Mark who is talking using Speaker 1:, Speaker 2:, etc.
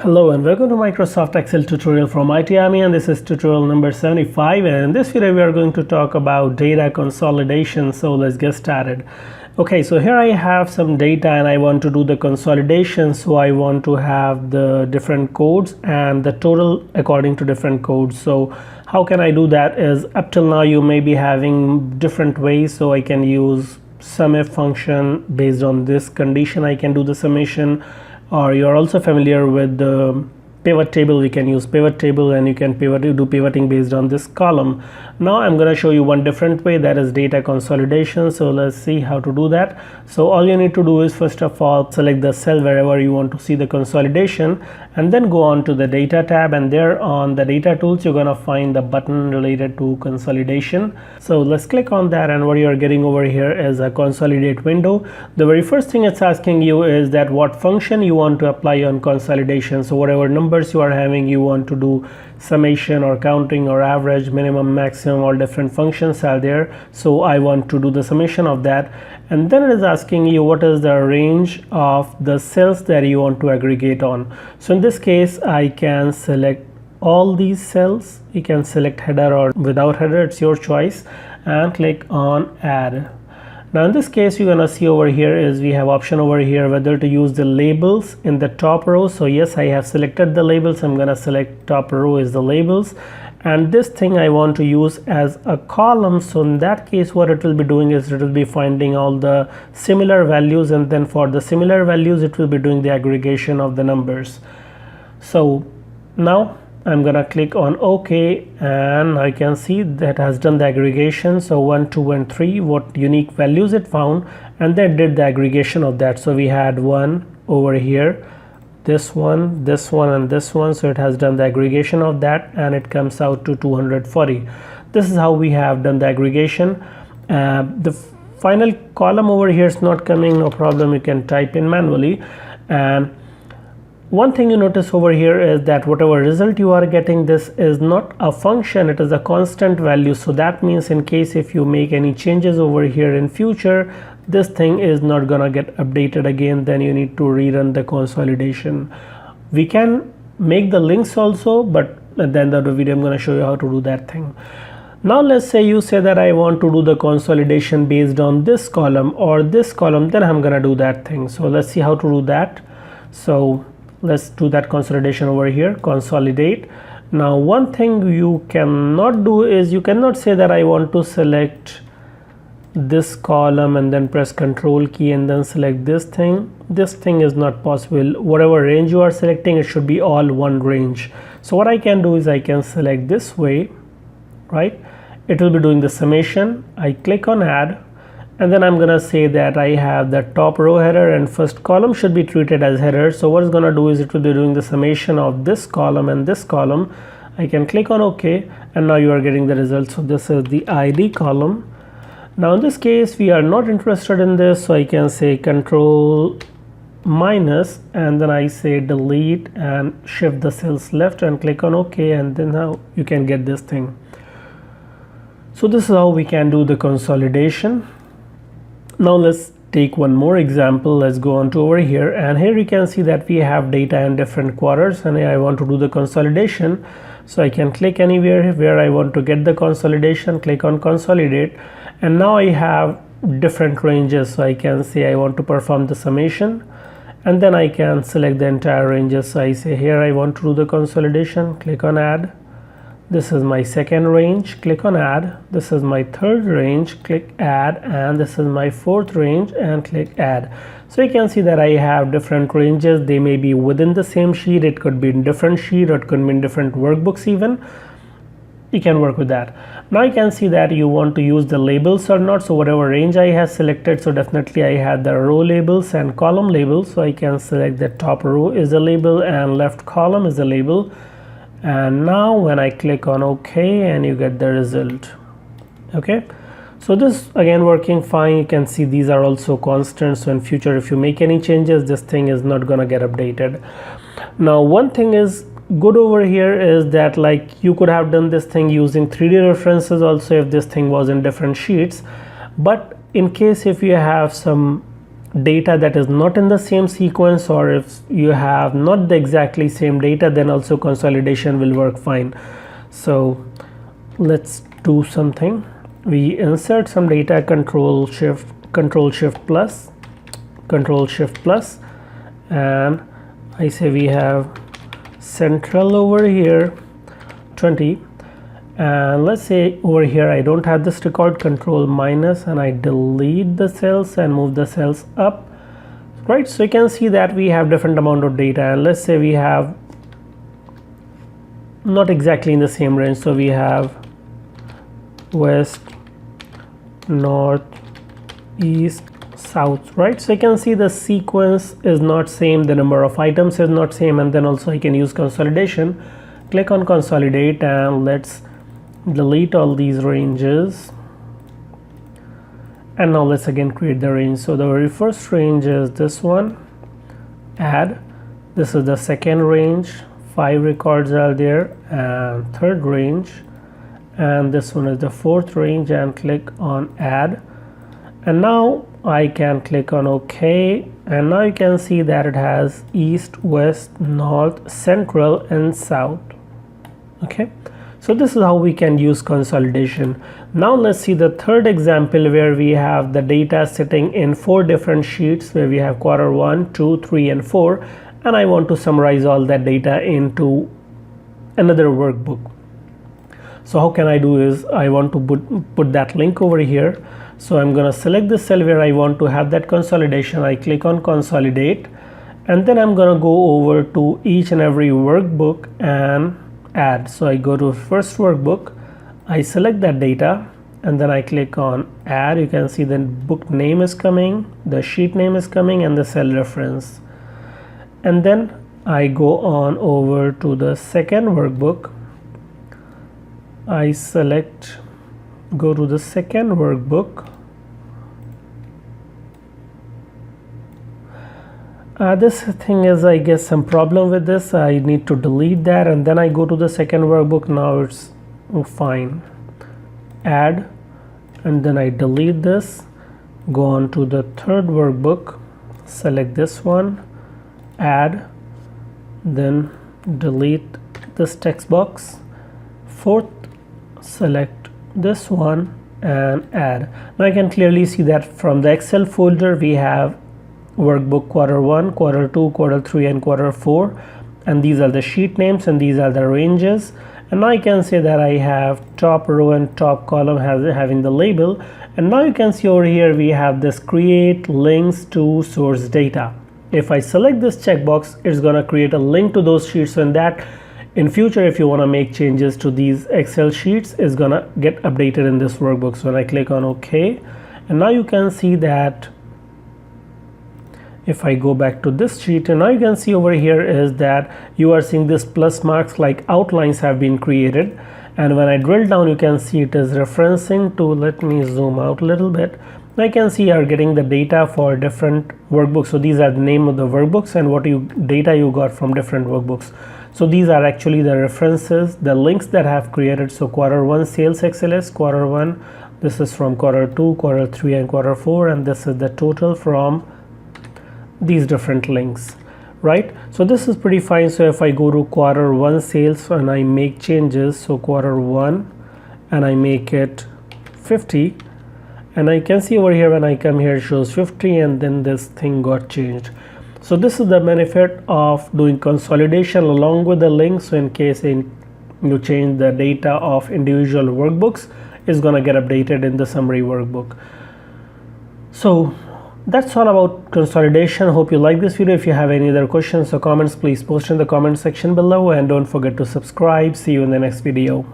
Speaker 1: Hello and welcome to Microsoft Excel tutorial from IT Army, and this is tutorial number 75, and in this video we are going to talk about data consolidation. So let's get started. Okay, so here I have some data and I want to do the consolidation. So I want to have the different codes and the total according to different codes. So how can I do that is, up till now you may be having different ways. So I can use SUMIF function. Based on this condition I can do the summation, or you're also familiar with the pivot table. We can use pivot table and you can do pivoting based on this column. Now I'm going to show you one different way, that is data consolidation. So let's see how to do that. So all you need to do is, first of all, select the cell wherever you want to see the consolidation, and then go on to the data tab, and there on the data tools you're going to find the button related to consolidation. So let's click on that, and what you're getting over here is a consolidate window. The very first thing it's asking you is that what function you want to apply on consolidation. So whatever numbers you are having, you want to do summation or counting or average, minimum, maximum, all different functions are there. So I want to do the summation of that, and then it is asking you what is the range of the cells that you want to aggregate on. So in this case I can select all these cells. You can select header or without header, it's your choice, and click on add. Now in this case you're gonna see over here is we have option over here whether to use the labels in the top row. So yes, I have selected the labels. I'm gonna select top row is the labels, and this thing I want to use as a column. So in that case what it will be doing is it will be finding all the similar values, and then for the similar values it will be doing the aggregation of the numbers. So now I'm gonna click on OK, and I can see that has done the aggregation. So 1, 2 and 3, what unique values it found, and then did the aggregation of that. So we had one over here, this one, and this one. So it has done the aggregation of that, and it comes out to 240. This is how we have done the aggregation. The final column over here is not coming, no problem, you can type in manually. And one thing you notice over here is that whatever result you are getting, this is not a function, it is a constant value. So that means in case if you make any changes over here in future, this thing is not gonna get updated again, then you need to rerun the consolidation. We can make the links also, but at the end of the video I'm gonna show you how to do that thing. Now let's say you say that I want to do the consolidation based on this column or this column, then I'm gonna do that thing. So let's see how to do that. So let's do that consolidation over here, consolidate. Now one thing you cannot do is you cannot say that I want to select this column and then press control key and then select this thing. This thing is not possible. Whatever range you are selecting, it should be all one range. So what I can do is I can select this way, right? It will be doing the summation. I click on add, and then I'm gonna say that I have the top row header and first column should be treated as header. So what it's gonna do is it will be doing the summation of this column and this column. I can click on OK, and now you are getting the result. So this is the ID column. Now in this case we are not interested in this, so I can say control minus, and then I say delete and shift the cells left and click on OK, and then now you can get this thing. So this is how we can do the consolidation. Now let's take one more example. Let's go on to over here, and here you can see that we have data in different quarters, and I want to do the consolidation. So I can click anywhere where I want to get the consolidation, click on consolidate, and now I have different ranges. So I can say I want to perform the summation, and then I can select the entire ranges. So I say here I want to do the consolidation, click on add. This is my second range, click on add. This is my third range, click add, and this is my fourth range, and click add. So you can see that I have different ranges. They may be within the same sheet, it could be in different sheet, or it could be in different workbooks even. You can work with that. Now you can see that you want to use the labels or not. So whatever range I have selected, so definitely I have the row labels and column labels. So I can select the top row is a label and left column is a label. And now when I click on OK, and you get the result. Okay, so this again working fine. You can see these are also constants, so in future if you make any changes, this thing is not gonna get updated. Now one thing is good over here is that, like, you could have done this thing using 3D references also if this thing was in different sheets, but in case if you have some data that is not in the same sequence, or if you have not the exactly same data, then also consolidation will work fine. So let's do something. We insert some data, control shift plus, and I say we have central over here 20, and let's say over here I don't have this record, control minus, and I delete the cells and move the cells up, right? So you can see that we have different amount of data, and let's say we have not exactly in the same range, so we have west, north, east, south, right? So you can see the sequence is not same, the number of items is not same, and then also I can use consolidation. Click on consolidate, and let's delete all these ranges, and now let's again create the range. So the very first range is this one, add. This is the second range, 5 records are there, and third range, and this one is the fourth range, and click on add. And now I can click on OK, and now you can see that it has east, west, north, central, and south. Okay, so this is how we can use consolidation. Now let's see the third example, where we have the data sitting in 4 different sheets, where we have quarter 1, 2, 3, and 4, and I want to summarize all that data into another workbook. So how can I do is, I want to put that link over here. So I'm going to select the cell where I want to have that consolidation. I click on consolidate, and then I'm going to go over to each and every workbook and add. So I go to first workbook, I select that data, and then I click on add. You can see the book name is coming, the sheet name is coming, and the cell reference. And then I go on over to the second workbook. I select, go to the second workbook. This thing is, I guess, some problem with this. I need to delete that, and then I go to the second workbook. Now it's fine. Add, and then I delete this. Go on to the third workbook. Select this one. Add, then delete this text box. Fourth, select this one and add. Now I can clearly see that from the Excel folder we have workbook quarter 1, quarter 2, quarter 3, and quarter 4, and these are the sheet names and these are the ranges. And now I can say that I have top row and top column having the label, and now you can see over here we have this create links to source data. If I select this checkbox, it's going to create a link to those sheets, and that in future if you want to make changes to these Excel sheets is going to get updated in this workbook. So when I click on OK, and now you can see that if I go back to this sheet, and now you can see over here is that you are seeing this plus marks like outlines have been created, and when I drill down you can see it is referencing to, let me zoom out a little bit. I can see you are getting the data for different workbooks. So these are the name of the workbooks and what data you got from different workbooks. So these are actually the references, the links that I have created. So quarter 1 sales XLS, quarter 1, this is from quarter 2, quarter 3, and quarter 4, and this is the total from these different links, right? So this is pretty fine. So if I go to quarter 1 sales and I make changes, so quarter 1 and I make it 50, and I can see over here when I come here it shows 50, and then this thing got changed. So this is the benefit of doing consolidation along with the link. So in case you change the data of individual workbooks, it's going to get updated in the summary workbook. So that's all about consolidation. Hope you like this video. If you have any other questions or comments, please post in the comment section below, and don't forget to subscribe. See you in the next video.